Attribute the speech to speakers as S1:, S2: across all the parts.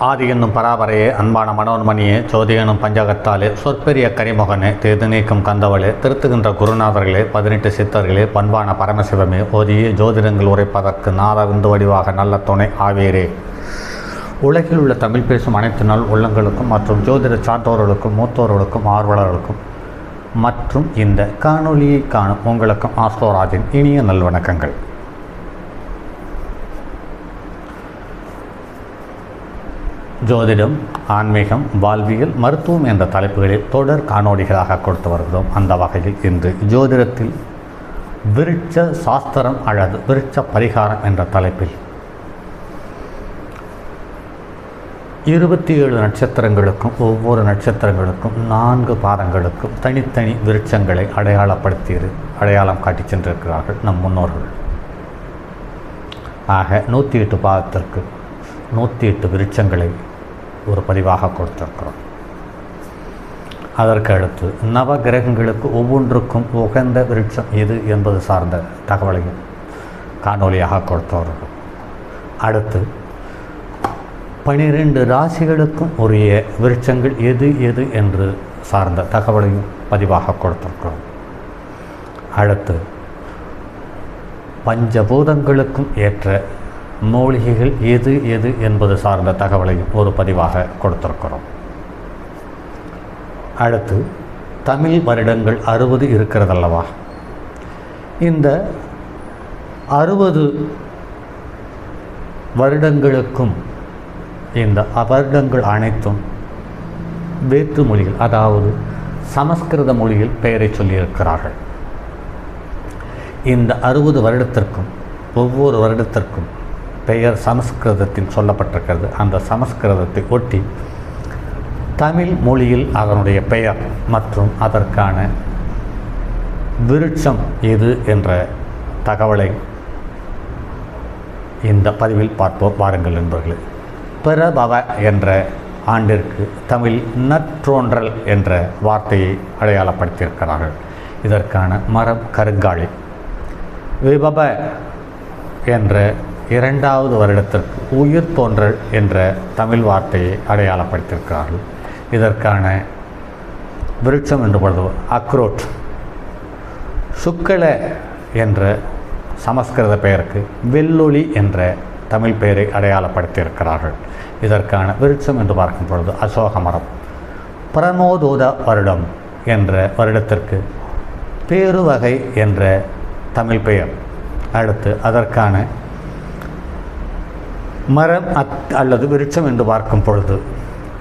S1: ஆதி என்னும் பராபரையே, அன்பான மனோன்மணியே, ஜோதி எனும் பஞ்சகத்தாலே, சொற்பெரிய கரிமுகனே, தேது நீக்கும் கந்தவளே, திருத்துகின்ற குருநாதர்களே, 18 சித்தர்களே, பண்பான பரமசிவமே, ஓதியே ஜோதிடங்கள் உரைப்பதற்கு நாத விந்து வடிவாக நல்ல துணை ஆவீரே. உலகில் உள்ள தமிழ் பேசும் அனைத்து நாள் உள்ளங்களுக்கும் மற்றும் ஜோதிட சான்றோர்களுக்கும் மூத்தோர்களுக்கும் ஆர்வலர்களுக்கும் மற்றும் இந்த காணொலியை காணும் உங்களுக்கும் ஆஸ்ட்ரோராஜின் இனிய நல்வணக்கங்கள். ஜோதிடம், ஆன்மீகம், வாழ்வியல், மருத்துவம் என்ற தலைப்புகளில் தொடர் காணொளிகளாக கொடுத்து வருகிறோம். அந்த வகையில் இன்று ஜோதிடத்தில் விருட்ச சாஸ்திரம் அல்லது விருட்ச பரிகாரம் என்ற தலைப்பில் 27 நட்சத்திரங்களுக்கும் ஒவ்வொரு நட்சத்திரங்களுக்கும் 4 பாதங்களுக்கும் தனித்தனி விருட்சங்களை அடையாளம் காட்டி சென்றிருக்கிறார்கள் நம் முன்னோர்கள். ஆக 108 பாதத்திற்கு 108 விருட்சங்களை ஒரு பதிவாக கொடுத்திருக்கிறோம். அதற்கு அடுத்து நவ கிரகங்களுக்கு ஒவ்வொன்றுக்கும் உகந்த விருட்சம் எது என்பது சார்ந்த தகவலையும் காணொலியாக கொடுத்தவர்கள். அடுத்து 12 ராசிகளுக்கும் உரிய விருட்சங்கள் எது எது என்று சார்ந்த தகவலையும் பதிவாக கொடுத்திருக்கிறோம். அடுத்து பஞ்சபூதங்களுக்கும் ஏற்ற மூலிகைகள் எது எது என்பது சார்ந்த தகவலையும் ஒரு பதிவாக கொடுத்திருக்கிறோம். அடுத்து தமிழ் வருடங்கள் 60 இருக்கிறதல்லவா, இந்த 60 வருடங்களுக்கும் இந்த வருடங்கள் அனைத்தும் வேற்று மொழிகள், அதாவது சமஸ்கிருத மொழியில் பெயரை சொல்லியிருக்கிறார்கள். இந்த 60 வருடத்திற்கும் ஒவ்வொரு வருடத்திற்கும் பெயர் சமஸ்கிருதத்தில் சொல்லப்பட்டிருக்கிறது. அந்த சமஸ்கிருதத்தை ஒட்டி தமிழ் மொழியில் அதனுடைய பெயர் மற்றும் அதற்கான விருட்சம் எது என்ற தகவலை இந்த பதிவில் பார்ப்போம். வாருங்கள் நண்பர்களே. பிரபவ என்ற ஆண்டிற்கு தமிழ் நற்றோன்றல் என்ற வார்த்தையை அடையாளப்படுத்தியிருக்கிறார்கள். இதற்கான மரம் கருங்காலி. விபவ என்ற 2வது வருடத்திற்கு உயிர் தோன்றல் என்ற தமிழ் வார்த்தையை அடையாளப்படுத்தியிருக்கிறார்கள். இதற்கான விருட்சம் என்று பொழுது அக்ரோட். சுக்கல என்ற சமஸ்கிருத பெயருக்கு வெள்ளொளி என்ற தமிழ் பெயரை அடையாளப்படுத்தியிருக்கிறார்கள். இதற்கான விருட்சம் என்று பார்க்கும் பொழுது அசோக மரம். பிரமோதோத வருடம் என்ற வருடத்திற்கு பேருவகை என்ற தமிழ் பெயர். அடுத்து அதற்கான மரம் அல்லது விருட்சம் என்று பார்க்கும் பொழுது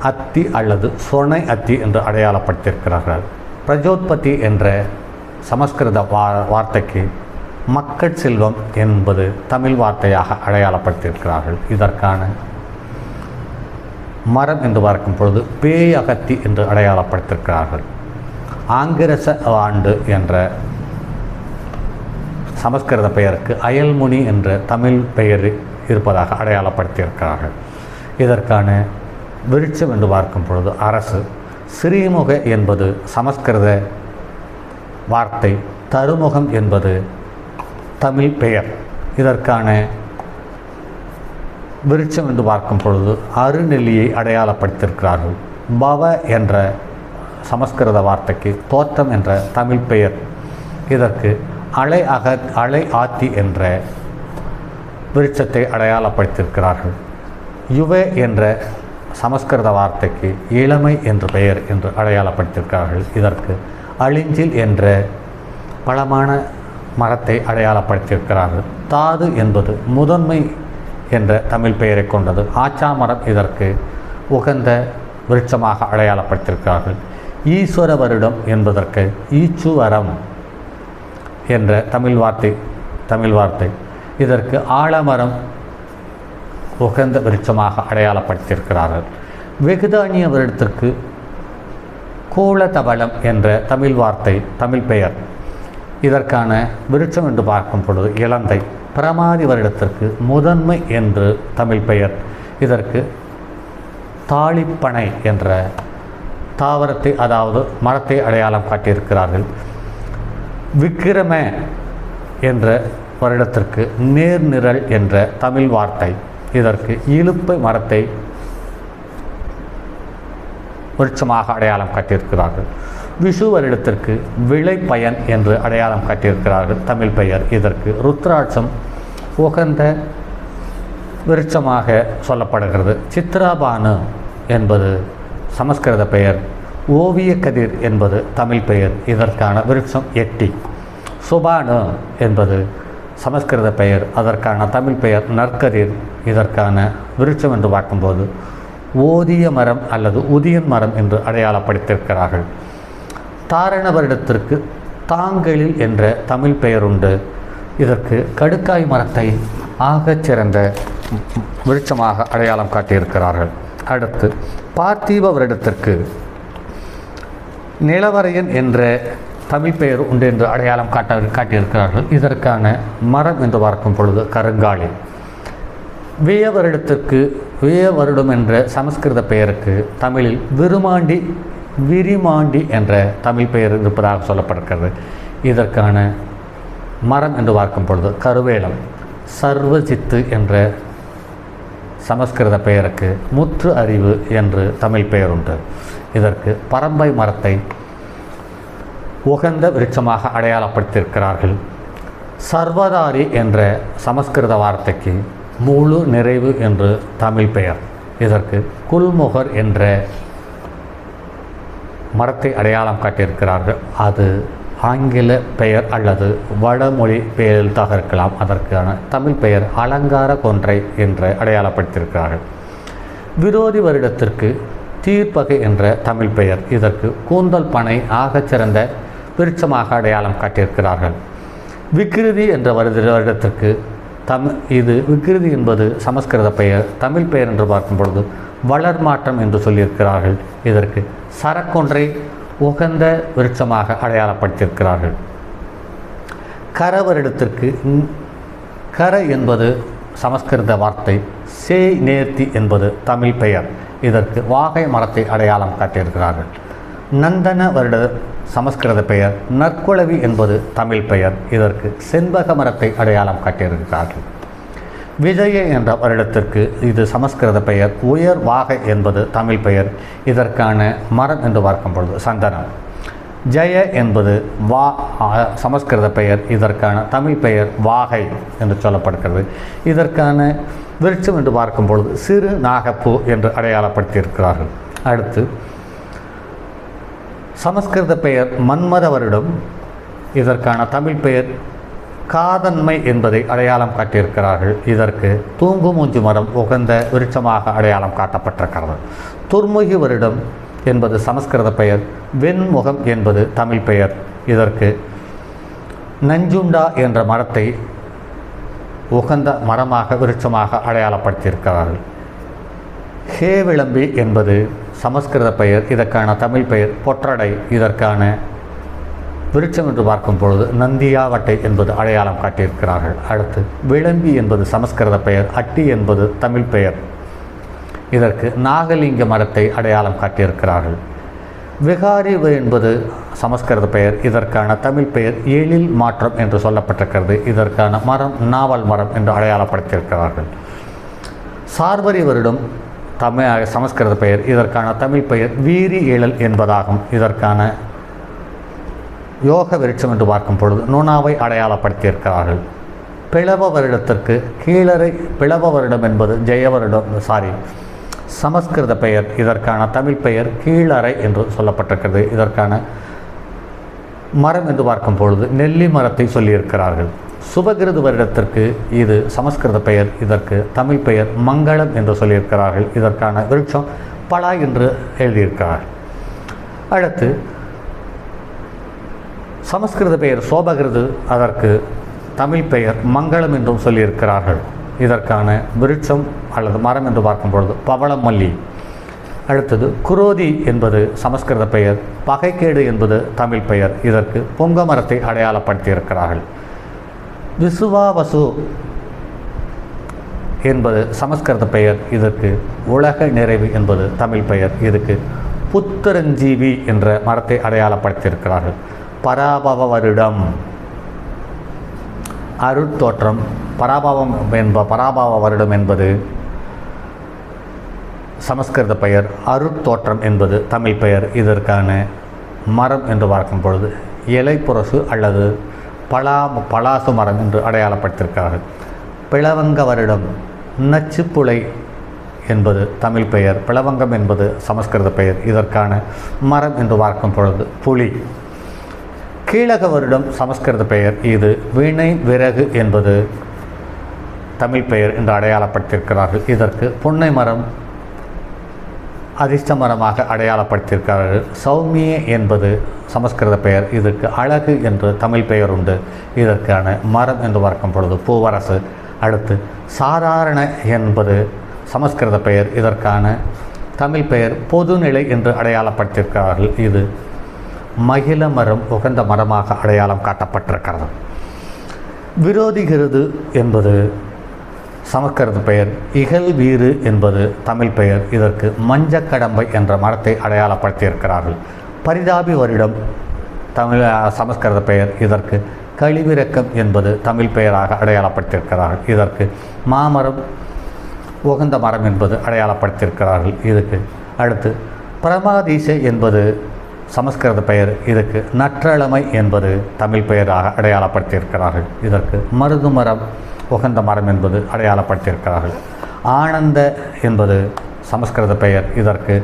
S1: அத்தி அல்லது சொனை அத்தி என்று அடையாளப்படுத்தியிருக்கிறார்கள். பிரஜோத்பத்தி என்ற சமஸ்கிருத வார்த்தைக்கு மக்கட் செல்வம் என்பது தமிழ் வார்த்தையாக அடையாளப்படுத்தியிருக்கிறார்கள். இதற்கான மரம் என்று பார்க்கும் பொழுது பேயகத்தி என்று அடையாளப்படுத்தியிருக்கிறார்கள். ஆங்கிரச ஆண்டு என்ற சமஸ்கிருத பெயருக்கு அயல்முனி என்ற தமிழ் பெயர் இருப்பதாக அடையாளப்படுத்தியிருக்கிறார்கள். இதற்கான விருட்சம் என்று பார்க்கும் பொழுது அரசு. ஸ்ரீமுக என்பது சமஸ்கிருத வார்த்தை, தருமுகம் என்பது தமிழ் பெயர். இதற்கான விருட்சம் என்று பார்க்கும் பொழுது அருநெல்லியை அடையாளப்படுத்தியிருக்கிறார்கள். பவ என்ற சமஸ்கிருத வார்த்தைக்கு தோற்றம் என்ற தமிழ் பெயர். இதற்கு அலை ஆத்தி என்ற விருட்சத்தை அடையாளப்படுத்தியிருக்கிறார்கள். யுவ என்ற சமஸ்கிருத வார்த்தைக்கு இளமை என்ற பெயர் என்று அடையாளப்படுத்தியிருக்கிறார்கள். இதற்கு அழிஞ்சில் என்ற பழமான மரத்தை அடையாளப்படுத்தியிருக்கிறார்கள். தாது என்பது முதன்மை என்ற தமிழ் பெயரை கொண்டது. ஆச்சா மரம் இதற்கு உகந்த விருட்சமாக அடையாளப்படுத்தியிருக்கிறார்கள். ஈஸ்வர வருடம் என்பதற்கு ஈச்சுவரம் என்ற தமிழ் வார்த்தை. இதற்கு ஆலமரம் உகந்த விருட்சமாக அடையாளப்படுத்தியிருக்கிறார்கள். வெகுதானிய வருடத்திற்கு கூலதவளம் என்ற தமிழ் பெயர். இதற்கான விருட்சம் என்று பார்க்கும் பொழுது இலந்தை. பிரமாதி வருடத்திற்கு முதன்மை என்று தமிழ் பெயர். இதற்கு தாளிப்பனை என்ற தாவரத்தை, அதாவது மரத்தை அடையாளம் காட்டியிருக்கிறார்கள். விக்கிரம என்ற வருடத்திற்கு நேர்நிரல் என்ற தமிழ் வார்த்தை. இதற்கு இலுப்பை மரத்தை விருட்சமாக அடையாளம் காட்டியிருக்கிறார்கள். விஷு வருடத்திற்கு விளை பயன் என்று அடையாளம் காட்டியிருக்கிறார்கள். தமிழ் பெயர் இதற்கு ருத்ராட்சம் உகந்த விருட்சமாக சொல்லப்படுகிறது. சித்ராபானு என்பது சமஸ்கிருத பெயர். ஓவிய கதிர் என்பது தமிழ் பெயர். இதற்கான விருட்சம் எட்டி. சுபானு என்பது சமஸ்கிருத பெயர். அதற்கான தமிழ் பெயர் நற்கதிர். இதற்கான விருட்சம் என்று பார்க்கும்போது ஓதிய மரம் அல்லது உதியன் மரம் என்று அடையாளப்படுத்தியிருக்கிறார்கள். தாரண வருடத்திற்கு தாங்கெழில் என்ற தமிழ் பெயர் உண்டு. இதற்கு கடுக்காய் மரத்தை ஆகச்சிறந்த விருட்சமாக அடையாளம் காட்டியிருக்கிறார்கள். அடுத்து பார்த்திப வருடத்திற்கு நிலவரையன் என்ற தமிழ் பெயர் உண்டு என்று அடையாளம் காட்டியிருக்கிறார்கள். இதற்கான மரம் என்று பார்க்கும் பொழுது கருங்காலி. விய வருடத்திற்கு விய வருடம் என்ற சமஸ்கிருத பெயருக்கு தமிழில் விரிமாண்டி என்ற தமிழ் பெயர் இருப்பதாக சொல்லப்படுகிறது. இதற்கான மரம் என்று பார்க்கும் பொழுது கருவேலம். சர்வஜித்து என்ற சமஸ்கிருத பெயருக்கு முற்று அறிவு என்று தமிழ் பெயர் உண்டு. இதற்கு பரம்பை மரத்தை உகந்த விருட்சமாக அடையாளப்படுத்தியிருக்கிறார்கள். சர்வதாரி என்ற சமஸ்கிருத வார்த்தைக்கு முழு நிறைவு என்று தமிழ் பெயர். இதற்கு குல்முகர் என்ற மரத்தை அடையாளம் காட்டியிருக்கிறார்கள். அது ஆங்கில பெயர் அல்லது வடமொழி பெயராக இருக்கலாம். அதற்கான தமிழ் பெயர் அலங்கார கொன்றை என்று அடையாளப்படுத்தியிருக்கிறார்கள். விரோதி வருடத்திற்கு தீர்ப்பகை என்ற தமிழ் பெயர். இதற்கு கூந்தல் பனை ஆகச்சிறந்த விருட்சமாக அடையாளம் காட்டியிருக்கிறார்கள். விக்ருதி என்ற வருடத்திற்கு இது விக்ருதி என்பது சமஸ்கிருத பெயர். தமிழ் பெயர் என்று பார்க்கும் பொழுது வளர்மாற்றம் என்று சொல்லியிருக்கிறார்கள். இதற்கு சரக்கொன்றை உகந்த விருட்சமாக அடையாளப்படுத்தியிருக்கிறார்கள். கர வருடத்திற்கு கர என்பது சமஸ்கிருத வார்த்தை. சேய் நேர்த்தி என்பது தமிழ் பெயர். இதற்கு வாகை மரத்தை அடையாளம் காட்டியிருக்கிறார்கள். நந்தன வருட சமஸ்கிருத பெயர். நற்குளவி என்பது தமிழ் பெயர். இதற்கு செண்பக மரத்தை அடையாளம் காட்டியிருக்கிறார்கள். விஜய என்ற வருடத்திற்கு இது சமஸ்கிருத பெயர். உயர் வாகை என்பது தமிழ் பெயர். இதற்கான மரம் என்று பார்க்கும் பொழுது சந்தனம். ஜெய என்பது சமஸ்கிருத பெயர். இதற்கான தமிழ் பெயர் வாகை என்று சொல்லப்படுகிறது. இதற்கான விருட்சம் என்று பார்க்கும் பொழுது சிறு நாகப்பூ என்று அடையாளப்படுத்தியிருக்கிறார்கள். அடுத்து சமஸ்கிருத பெயர் மன்மத வருடம். இதற்கான தமிழ் பெயர் காதன்மை என்பதை அடையாளம் காட்டியிருக்கிறார்கள். இதற்கு தூங்குமூஞ்சி மரம் உகந்த விருட்சமாக அடையாளம் காட்டப்பட்டிருக்கிறது. துர்முகி வருடம் என்பது சமஸ்கிருத பெயர். வெண்முகம் என்பது தமிழ் பெயர். இதற்கு நஞ்சுண்டா என்ற மரத்தை உகந்த மரமாக விருட்சமாக அடையாளப்படுத்தியிருக்கிறார்கள். ஹே விளம்பி என்பது சமஸ்கிருத பெயர். இதற்கான தமிழ் பெயர் பொற்றடை. இதற்கான விருட்சம் என்று பார்க்கும் பொழுது நந்தியாவட்டை என்பது அடையாளம் காட்டியிருக்கிறார்கள். அடுத்து விளம்பி என்பது சமஸ்கிருத பெயர். அட்டி என்பது தமிழ் பெயர். இதற்கு நாகலிங்க மரத்தை அடையாளம் காட்டியிருக்கிறார்கள். விகாரி என்பது சமஸ்கிருத பெயர். இதற்கான தமிழ் பெயர் எழில் மாற்றம் என்று சொல்லப்பட்டிருக்கிறது. இதற்கான மரம் நாவல் மரம் என்று அடையாளப்படுத்தியிருக்கிறார்கள். சார்வரி வருடம் சமஸ்கிருத பெயர். இதற்கான தமிழ் பெயர் வீரி ஏழல் என்பதாகும். இதற்கான யோக விருட்சம் என்று பார்க்கும் பொழுது நுணாவை அடையாளப்படுத்தியிருக்கிறார்கள். பிளவ வருடத்திற்கு கீழரை. பிளவ வருடம் என்பது சமஸ்கிருத பெயர். இதற்கான தமிழ் பெயர் கீழறை என்று சொல்லப்பட்டிருக்கிறது. இதற்கான மரம் என்று பார்க்கும் பொழுது நெல்லி மரத்தை சொல்லியிருக்கிறார்கள். சுபகிருது வருடத்திற்கு இது சமஸ்கிருத பெயர். இதற்கு தமிழ் பெயர் மங்களம் என்று சொல்லியிருக்கிறார்கள். இதற்கான விருட்சம் பலா என்று எழுதியிருக்கிறார்கள். அடுத்து சமஸ்கிருத பெயர் சோபகிருது. அதற்கு தமிழ் பெயர் மங்களம் என்றும் சொல்லியிருக்கிறார்கள். இதற்கான விருட்சம் அல்லது மரம் என்று பார்க்கும் பொழுது பவளமல்லி. அடுத்தது குரோதி என்பது சமஸ்கிருத பெயர். பகைக்கேடு என்பது தமிழ் பெயர். இதற்கு பொங்க மரத்தை அடையாளப்படுத்தியிருக்கிறார்கள். விசுவாவசு என்பது சமஸ்கிருத பெயர். இதற்கு உலக நிறைவு என்பது தமிழ் பெயர். இதுக்கு புத்தரஞ்சீவி என்ற மரத்தை அடையாளப்படுத்தியிருக்கிறார்கள். பராபவ வருடம் அருட்தோற்றம். பராபவ வருடம் என்பது சமஸ்கிருத பெயர் அருட்தோற்றம் என்பது தமிழ் பெயர். இதற்கான மரம் என்று பார்க்கும் பொழுது இலைப்புரசு அல்லது பலாசு மரம் என்று அடையாளப்படுத்தியிருக்கிறார்கள். பிளவங்க வருடம் நச்சுப்புளை என்பது தமிழ் பெயர். பிளவங்கம் என்பது சமஸ்கிருத பெயர். இதற்கான மரம் என்று பார்க்கும் பொழுது புலி. கீழக வருடம் சமஸ்கிருத பெயர். இது வினை விறகு என்பது தமிழ் பெயர் என்று அடையாளப்படுத்தியிருக்கிறார்கள். இதற்கு புன்னை மரம் அதிர்ஷ்ட மரமாக அடையாளப்படுத்தியிருக்கிறார்கள். சௌமிய என்பது சமஸ்கிருத பெயர். இதற்கு அழகு என்று தமிழ் பெயர் உண்டு. இதற்கான மரம் என்று பார்க்கும் பொழுது பூவரசு. அடுத்து சாதாரண என்பது சமஸ்கிருத பெயர். இதற்கான தமிழ் பெயர் பொதுநிலை என்று அடையாளப்படுத்தியிருக்கிறார்கள். இது மகிழ மரம் உகந்த மரமாக அடையாளம் காட்டப்பட்டிருக்கிறது. விரோதிகிறது என்பது சமஸ்கிருத பெயர். இகல் வீறு என்பது தமிழ் பெயர். இதற்கு மஞ்சக்கடம்பை என்ற மரத்தை அடையாளப்படுத்தியிருக்கிறார்கள். பரிதாபி வருடம் சமஸ்கிருத பெயர். இதற்கு கழிவிறக்கம் என்பது தமிழ் பெயராக அடையாளப்படுத்தியிருக்கிறார்கள். இதற்கு மாமரம் உகந்த மரம் என்பது அடையாளப்படுத்தியிருக்கிறார்கள். இதுக்கு அடுத்து பிரமாதீச என்பது சமஸ்கிருத பெயர். இதுக்கு நற்றளமை என்பது தமிழ் பெயராக அடையாளப்படுத்தியிருக்கிறார்கள். இதற்கு மருது மரம் உகந்த மரம் என்பது அடையாளப்படுத்தியிருக்கிறார்கள். ஆனந்த என்பது சமஸ்கிருத பெயர். இதற்கு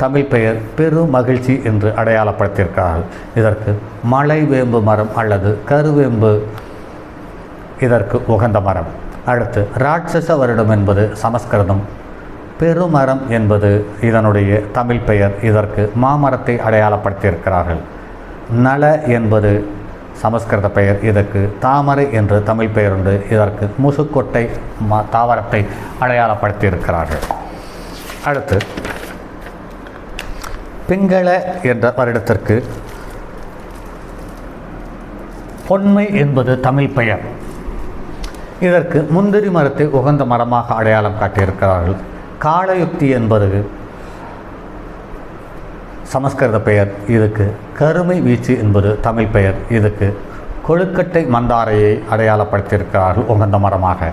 S1: தமிழ் பெயர் பெரு மகிழ்ச்சி என்று அடையாளப்படுத்தியிருக்கிறார்கள். இதற்கு மலை வேம்பு மரம் அல்லது கருவேம்பு இதற்கு உகந்த மரம். அடுத்து ராட்சச வருடம் என்பது சமஸ்கிருதம். பெருமரம் என்பது இதனுடைய தமிழ் பெயர். இதற்கு மாமரத்தை அடையாளப்படுத்தியிருக்கிறார்கள். நல என்பது சமஸ்கிருத பெயர். இதற்கு தாமரை என்று தமிழ் பெயர் உண்டு. இதற்கு முசுக்கொட்டை தாவரத்தை அடையாளப்படுத்தியிருக்கிறார்கள். அடுத்து பிங்கள என்ற வருடத்திற்கு பொன்மை என்பது தமிழ் பெயர். இதற்கு முந்திரி மரத்தை உகந்த மரமாக அடையாளம் காட்டியிருக்கிறார்கள். காலயுக்தி என்பது சமஸ்கிருத பெயர். இதுக்கு கருமை வீச்சு என்பது தமிழ் பெயர். இதுக்கு கொழுக்கட்டை மந்தாரையை அடையாளப்படுத்தியிருக்கிறார்கள் உகந்த மரமாக.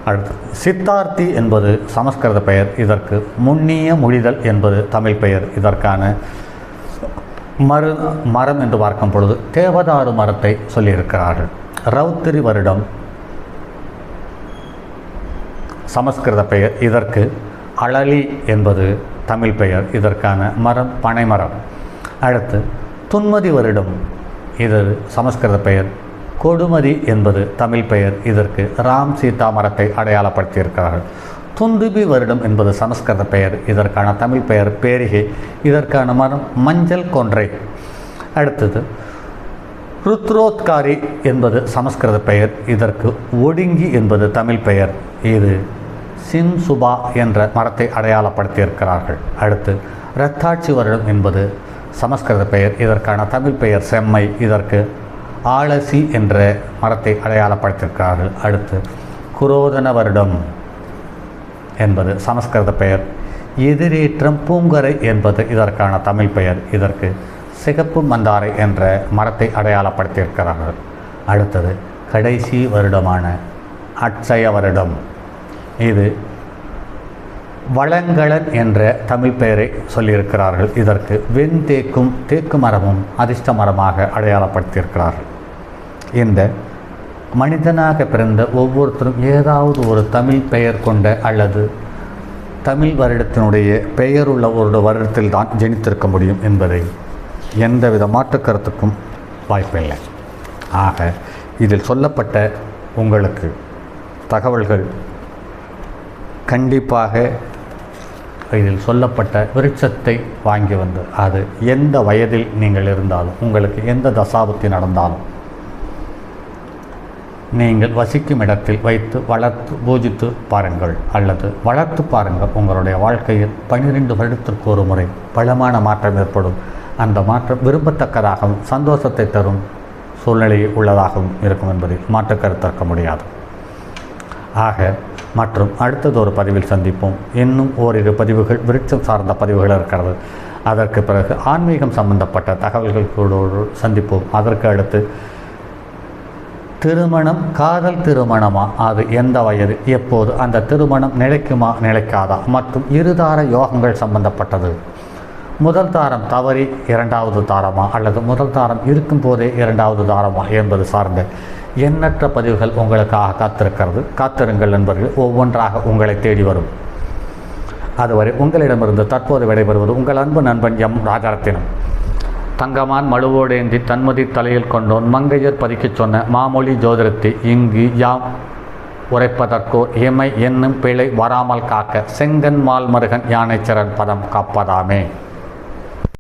S1: அடுத்து சித்தார்த்தி என்பது சமஸ்கிருத பெயர். இதற்கு முன்னிய மொழிதல் என்பது தமிழ் பெயர். இதற்கான மரம் என்று பார்க்கும் பொழுது தேவதாரு மரத்தை சொல்லியிருக்கிறார்கள். ரௌத்திரி வருடம் சமஸ்கிருத பெயர். இதற்கு அழலி என்பது தமிழ் பெயர். இதற்கான மரம் பனைமரம். அடுத்து துன்மதி வருடம் இது சமஸ்கிருத பெயர். கொடுமதி என்பது தமிழ் பெயர். இதற்கு ராம் சீதா மரத்தை அடையாளப்படுத்தியிருக்கிறார்கள். துந்துபி வருடம் என்பது சமஸ்கிருத பெயர். இதற்கான தமிழ் பெயர் பேரிகை. இதற்கான மரம் மஞ்சள் கொன்றை. அடுத்தது ருத்ரோத்காரி என்பது சமஸ்கிருத பெயர். இதற்கு ஒடுங்கி என்பது தமிழ் பெயர். இது சின்சுபா என்ற மரத்தை அடையாளப்படுத்தியிருக்கிறார்கள். அடுத்து ரத்தாட்சி வருடம் என்பது சமஸ்கிருத பெயர். இதற்கான தமிழ் பெயர் செம்மை. இதற்கு ஆலசி என்ற மரத்தை அடையாளப்படுத்தியிருக்கிறார்கள். அடுத்து குரோதன வருடம் என்பது சமஸ்கிருத பெயர். எதிரேற்றம் பூங்கரை என்பது இதற்கான தமிழ் பெயர். இதற்கு சிகப்பு மந்தாரை என்ற மரத்தை அடையாளப்படுத்தியிருக்கிறார்கள். அடுத்தது கடைசி வருடமான அட்சய வருடம். இது வளங்களன் என்ற தமிழ் பெயரை சொல்லியிருக்கிறார்கள். இதற்கு வெண்தேக்கும் தேக்கு மரமும் அதிர்ஷ்ட மரமாக அடையாளப்படுத்தியிருக்கிறார்கள். இந்த மனிதனாக பிறந்த ஒவ்வொருத்தரும் ஏதாவது ஒரு தமிழ் பெயர் கொண்ட அல்லது தமிழ் வருடத்தினுடைய பெயருள்ள ஒரு வருடத்தில் தான் ஜனித்திருக்க முடியும் என்பதை எந்தவித மாற்று கருத்துக்கும் வாய்ப்பில்லை. ஆக இதில் சொல்லப்பட்ட உங்களுக்கு தகவல்கள் கண்டிப்பாக இதில் சொல்லப்பட்ட விருட்சத்தை வாங்கி வந்து அது எந்த வயதில் நீங்கள் இருந்தாலும் உங்களுக்கு எந்த தசாபுத்தி நடந்தாலும் நீங்கள் வசிக்கும் இடத்தில் வைத்து வளர்த்து பூஜித்து பாருங்கள் அல்லது வளர்த்து பாருங்கள். உங்களுடைய வாழ்க்கையில் 12 வருடத்திற்கு ஒரு முறை பலமான மாற்றம் ஏற்படும். அந்த மாற்றம் விரும்பத்தக்கதாகவும் சந்தோஷத்தை தரும் சூழ்நிலை உள்ளதாகவும் இருக்கும் என்பதில் மாற்று கருத்திருக்க முடியாது. ஆக மற்றும் அடுத்தது ஒரு பதிவில் சந்திப்போம். இன்னும் ஓரிரு பதிவுகள் விருட்சம் சார்ந்த பதிவுகள் இருக்கிறது. அதற்கு பிறகு ஆன்மீகம் சம்பந்தப்பட்ட தகவல்கள் கூட சந்திப்போம். அதற்கு அடுத்து திருமணம் காதல் திருமணமா, அது எந்த வயது, எப்போது, அந்த திருமணம் நிலைக்குமா நிலைக்காதா, மற்றும் இருதார யோகங்கள் சம்பந்தப்பட்டது. முதல் தாரம் தவறி இரண்டாவது தாரமா, அல்லது முதல் தாரம் இருக்கும் போதே இரண்டாவது தாரமா என்பது சார்ந்த எண்ணற்ற பதிவுகள் உங்களுக்காக காத்திருக்கிறது. காத்திருங்கள் நண்பர்கள், ஒவ்வொன்றாக உங்களை தேடி வரும். அதுவரை உங்களிடமிருந்து தற்போது விடைபெறுவது உங்கள் அன்பு நண்பன் எம் ராஜரத்தினம். தங்கமான் மழுவோடேந்தி தன்மதி தலையில் கொண்டோன் மங்கையர் பதிக்கச் சொன்ன மாமொழி ஜோதிடத்தை இங்கு யாம் உரைப்பதற்கோ எமை என்னும் பிழை வராமல் காக்க செங்கன் மால்மருகன் யானைச்சரன் பதம் காப்பதாமே.